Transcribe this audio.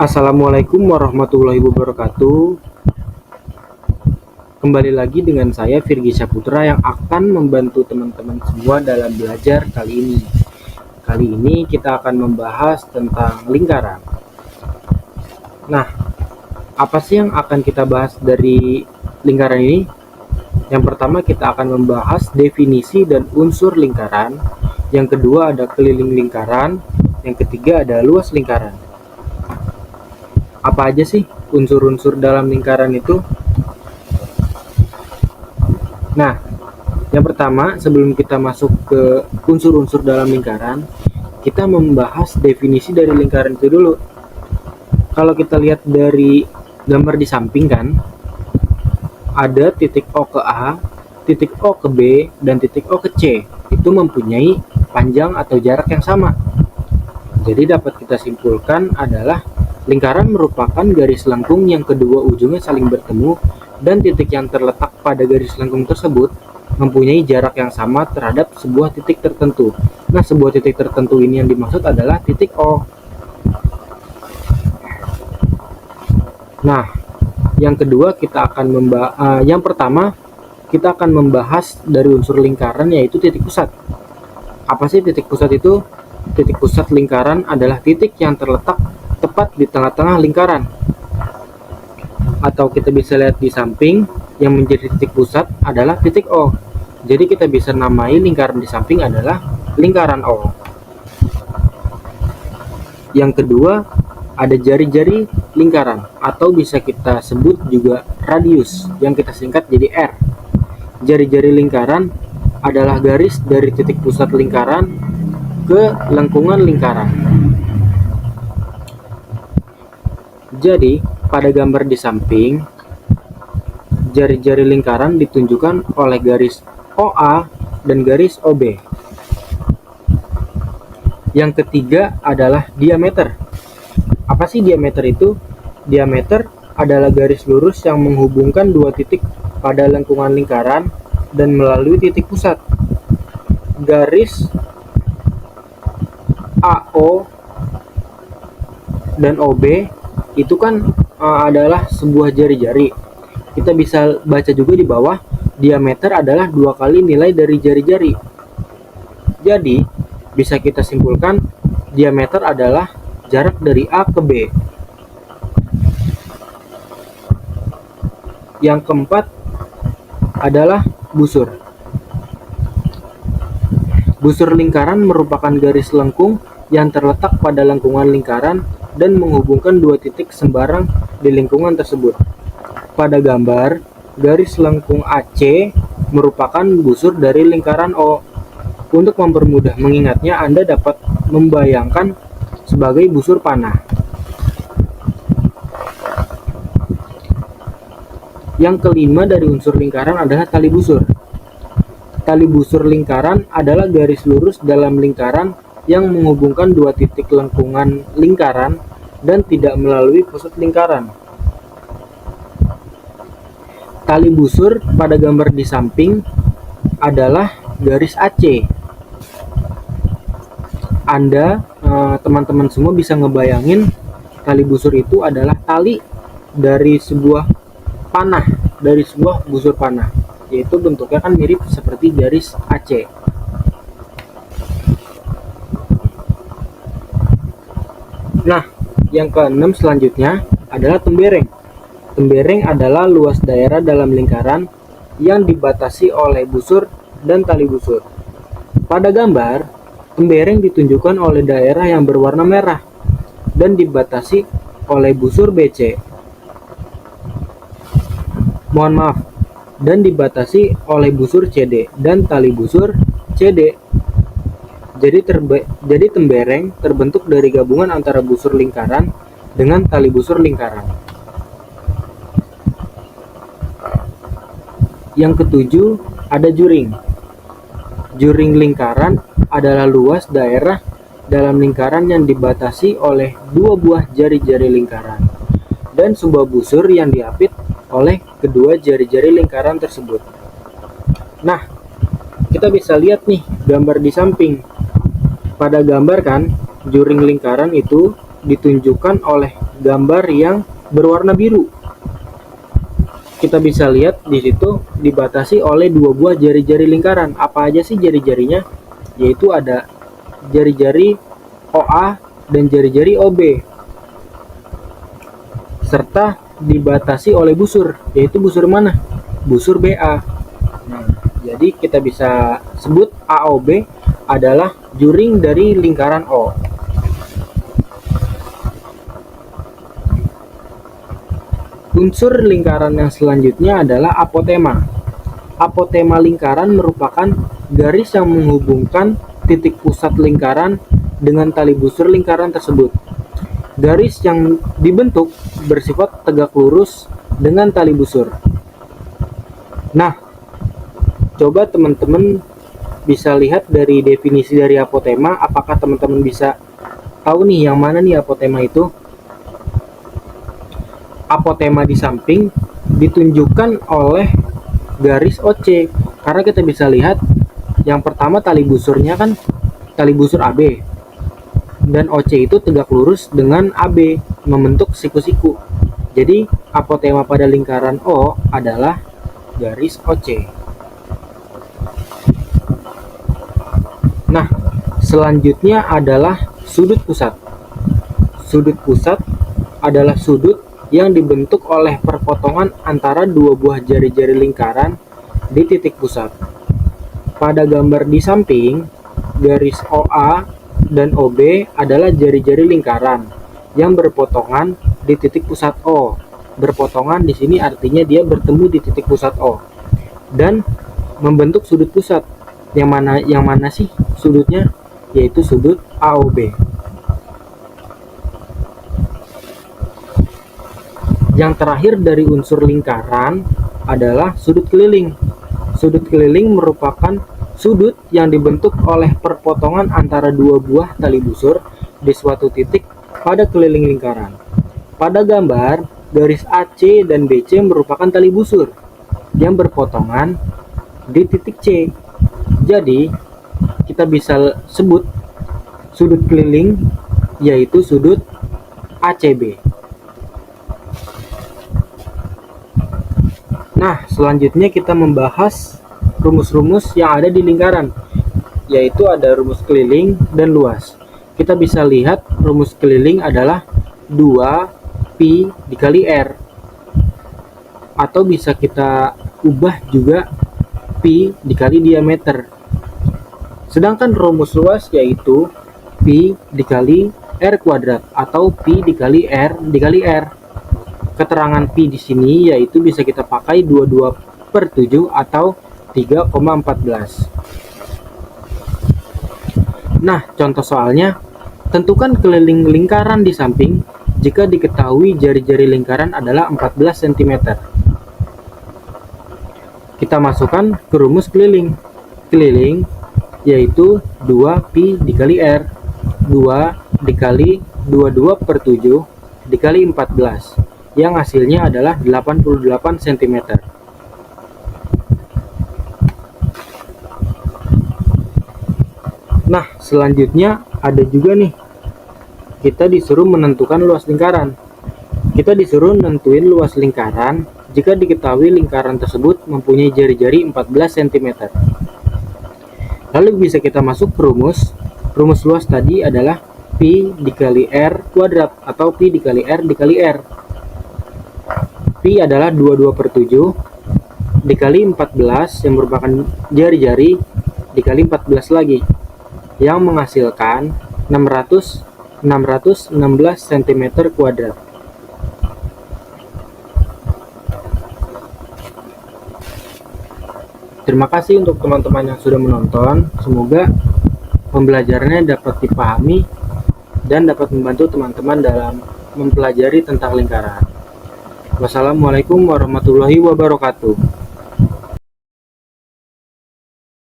Assalamualaikum warahmatullahi wabarakatuh. Kembali lagi dengan saya Virgi Saputra yang akan membantu teman-teman semua dalam belajar kali ini. Kali ini kita akan membahas tentang lingkaran. Nah, apa sih yang akan kita bahas dari lingkaran ini? Yang pertama kita akan membahas definisi dan unsur lingkaran. Yang kedua ada keliling lingkaran. Yang ketiga ada luas lingkaran. Apa aja sih unsur-unsur dalam lingkaran itu? Nah, yang pertama sebelum kita masuk ke unsur-unsur dalam lingkaran, kita membahas definisi dari lingkaran itu dulu. Kalau kita lihat dari gambar di samping kan, ada titik O ke A, titik O ke B, dan titik O ke C. Itu mempunyai panjang atau jarak yang sama. Jadi dapat kita simpulkan adalah lingkaran merupakan garis lengkung yang kedua ujungnya saling bertemu dan titik yang terletak pada garis lengkung tersebut mempunyai jarak yang sama terhadap sebuah titik tertentu. Nah, sebuah titik tertentu ini yang dimaksud adalah titik O. Nah, yang kedua kita akan yang pertama kita akan membahas dari unsur lingkaran yaitu titik pusat. Apa sih titik pusat itu? Titik pusat lingkaran adalah titik yang terletak tepat di tengah-tengah lingkaran. Atau kita bisa lihat di samping, yang menjadi titik pusat adalah titik O. Jadi kita bisa namai lingkaran di samping adalah lingkaran O. Yang kedua, ada jari-jari lingkaran atau bisa kita sebut juga radius yang kita singkat jadi R. Jari-jari lingkaran adalah garis dari titik pusat lingkaran ke lengkungan lingkaran. Jadi, pada gambar di samping, jari-jari lingkaran ditunjukkan oleh garis OA dan garis OB. Yang ketiga adalah diameter. Apa sih diameter itu? Diameter adalah garis lurus yang menghubungkan dua titik pada lengkungan lingkaran dan melalui titik pusat. Garis AO dan OB itu kan adalah sebuah jari-jari. Kita bisa baca juga di bawah, diameter adalah 2 kali nilai dari jari-jari. Jadi, bisa kita simpulkan diameter adalah jarak dari A ke B. Yang keempat adalah busur. Busur lingkaran merupakan garis lengkung yang terletak pada lengkungan lingkaran dan menghubungkan dua titik sembarang di lingkungan tersebut. Pada gambar, garis lengkung AC merupakan busur dari lingkaran O. Untuk mempermudah mengingatnya, Anda dapat membayangkan sebagai busur panah. Yang kelima dari unsur lingkaran adalah tali busur. Tali busur lingkaran adalah garis lurus dalam lingkaran yang menghubungkan dua titik lengkungan lingkaran dan tidak melalui pusat lingkaran. Tali busur pada gambar di samping adalah garis AC. Anda, teman-teman semua bisa ngebayangin tali busur itu adalah tali dari sebuah panah, dari sebuah busur panah, yaitu bentuknya kan mirip seperti garis AC. Nah, yang keenam selanjutnya adalah tembereng. Tembereng adalah luas daerah dalam lingkaran yang dibatasi oleh busur dan tali busur. Pada gambar, tembereng ditunjukkan oleh daerah yang berwarna merah dan dibatasi oleh busur BC. Dan dibatasi oleh busur CD dan tali busur CD. Jadi tembereng terbentuk dari gabungan antara busur lingkaran dengan tali busur lingkaran. Yang ketujuh ada juring. Juring lingkaran adalah luas daerah dalam lingkaran yang dibatasi oleh dua buah jari-jari lingkaran dan sebuah busur yang diapit oleh kedua jari-jari lingkaran tersebut. Nah, kita bisa lihat nih gambar di samping. Pada gambar kan, juring lingkaran itu ditunjukkan oleh gambar yang berwarna biru. Kita bisa lihat di situ dibatasi oleh dua buah jari-jari lingkaran. Apa aja sih jari-jarinya? Yaitu ada jari-jari OA dan jari-jari OB, serta dibatasi oleh busur, yaitu busur mana? Busur BA. Nah, jadi kita bisa sebut AOB adalah juring dari lingkaran O. Unsur lingkaran yang selanjutnya adalah apotema. Apotema lingkaran merupakan garis yang menghubungkan titik pusat lingkaran dengan tali busur lingkaran tersebut. Garis yang dibentuk bersifat tegak lurus dengan tali busur. Nah, coba teman-teman bisa lihat dari definisi dari apotema, apakah teman-teman bisa tahu nih yang mana nih apotema itu? Apotema di samping ditunjukkan oleh garis OC, karena kita bisa lihat yang pertama tali busurnya kan tali busur AB, dan OC itu tegak lurus dengan AB membentuk siku-siku. Jadi apotema pada lingkaran O adalah garis OC. Nah, selanjutnya adalah sudut pusat. Sudut pusat adalah sudut yang dibentuk oleh perpotongan antara dua buah jari-jari lingkaran di titik pusat. Pada gambar di samping, garis OA dan OB adalah jari-jari lingkaran yang berpotongan di titik pusat O. Berpotongan di sini artinya dia bertemu di titik pusat O dan membentuk sudut pusat. Yang mana sih sudutnya? Yaitu sudut AOB. Yang terakhir dari unsur lingkaran adalah sudut keliling. Sudut keliling merupakan sudut yang dibentuk oleh perpotongan antara dua buah tali busur di suatu titik pada keliling lingkaran. Pada gambar, garis AC dan BC merupakan tali busur yang berpotongan di titik C. Jadi, kita bisa sebut sudut keliling yaitu sudut ACB. Nah, selanjutnya kita membahas rumus-rumus yang ada di lingkaran, yaitu ada rumus keliling dan luas. Kita bisa lihat rumus keliling adalah 2pi dikali R, atau bisa kita ubah juga pi dikali diameter. Sedangkan rumus luas yaitu pi dikali R kuadrat atau pi dikali R dikali R. Keterangan pi di sini yaitu bisa kita pakai 22/7 atau 3,14. Nah, contoh soalnya, tentukan keliling lingkaran di samping jika diketahui jari-jari lingkaran adalah 14 cm. Kita masukkan ke rumus keliling. Keliling yaitu 2pi dikali R, 2 dikali 22/7 dikali 14, yang hasilnya adalah 88 cm. Nah, selanjutnya ada juga nih, kita disuruh menentukan luas lingkaran. Kita disuruh nentuin luas lingkaran jika diketahui lingkaran tersebut mempunyai jari-jari 14 cm. Lalu bisa kita masuk ke rumus. Rumus luas tadi adalah pi dikali R kuadrat atau pi dikali R dikali R. Pi adalah 22/7 dikali 14 yang merupakan jari-jari dikali 14 lagi, yang menghasilkan 616 cm kuadrat. Terima kasih untuk teman-teman yang sudah menonton. Semoga pembelajarannya dapat dipahami dan dapat membantu teman-teman dalam mempelajari tentang lingkaran. Wassalamualaikum warahmatullahi wabarakatuh.